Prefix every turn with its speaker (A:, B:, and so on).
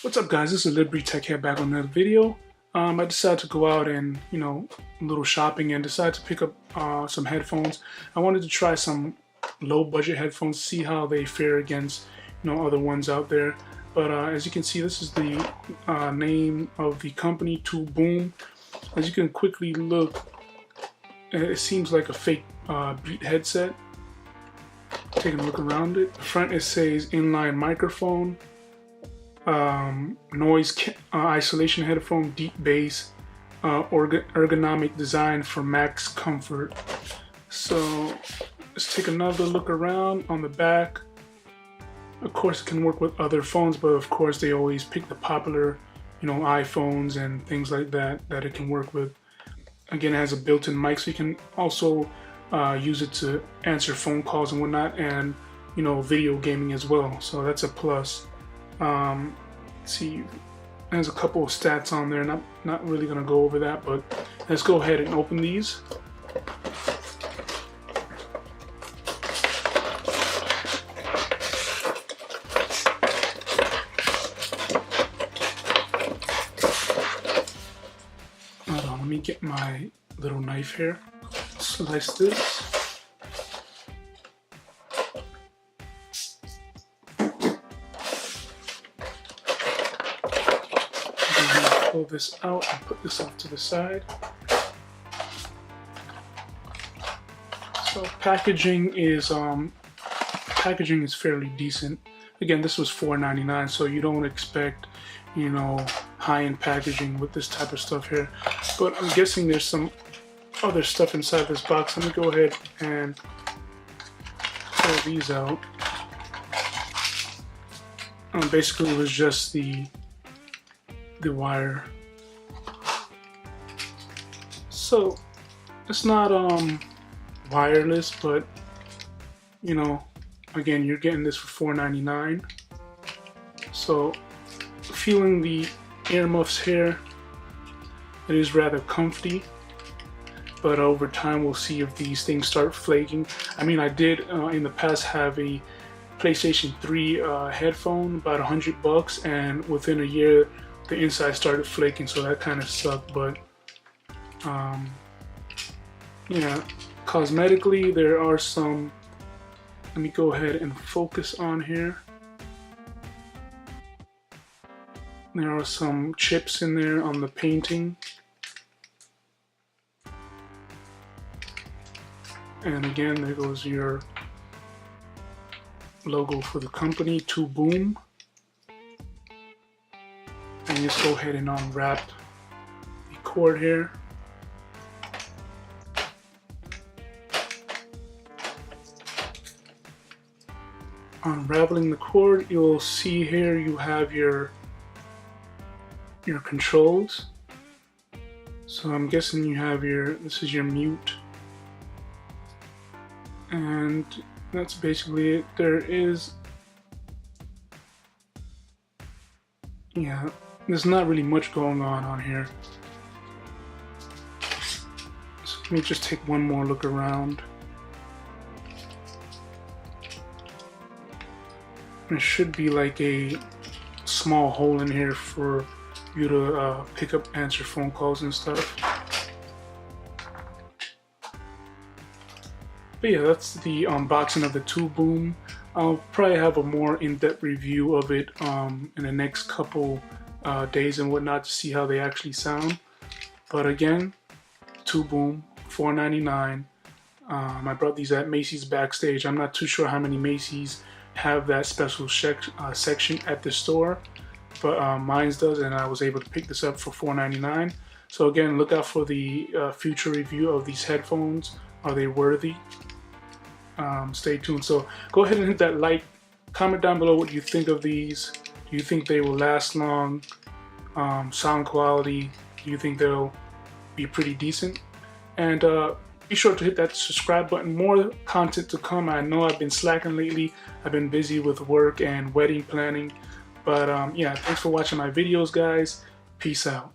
A: What's up, guys? This is Liberty Tech here, back on another video. I decided to go out and, a little shopping and decided to pick up some headphones. I wanted to try some low budget headphones, see how they fare against, other ones out there. But as you can see, this is the name of the company, 2Boom. As you can quickly look, it seems like a fake Beat headset. Taking a look around it. The front, it says inline microphone. Noise isolation headphone, deep bass, ergonomic design for max comfort. So let's take another look around on the back. Of course, it can work with other phones, but of course they always pick the popular, iPhones and things like that it can work with. Again, it has a built-in mic, so you can also use it to answer phone calls and whatnot, and video gaming as well. So that's a plus. See, there's a couple of stats on there. Not really gonna go over that, but let's go ahead and open these. Hold on, let me get my little knife here. Slice this. Pull this out and put this off to the side. So packaging is fairly decent. Again, this was $4.99, so you don't expect high-end packaging with this type of stuff here. But I'm guessing there's some other stuff inside this box. Let me go ahead and pull these out. Basically, it was just the wire. So it's not wireless, but again, you're getting this for $4.99. So feeling the earmuffs here, it is rather comfy, but over time we'll see if these things start flaking. I mean, I did in the past have a PlayStation 3 headphone, about $100, and within a year the inside started flaking, so that kind of sucked. But yeah, cosmetically there are some, let me go ahead and focus on here. There are some chips in there on the painting, and again, there goes your logo for the company, 2Boom. And just go ahead and unwrap the cord here. Unraveling the cord, you'll see here you have your controls. So I'm guessing you have this is your mute. And that's basically it. There is, there's not really much going on here. So let me just take one more look around. There should be like a small hole in here for you to pick up, answer phone calls and stuff. But yeah, that's the unboxing of the 2Boom. I'll probably have a more in-depth review of it in the next couple days and whatnot to see how they actually sound. But again, 2Boom, $4.99. I brought these at Macy's Backstage. I'm not too sure how many Macy's have that special section at the store, but mine's does, and I was able to pick this up for $4.99. So again, look out for the future review of these headphones. Are they worthy? Stay tuned. So go ahead and hit that like, comment down below what you think of these. Do you think they will last long? Sound quality, do you think they'll be pretty decent? And be sure to hit that subscribe button. More content to come. I know I've been slacking lately. I've been busy with work and wedding planning. But yeah, thanks for watching my videos, guys. Peace out.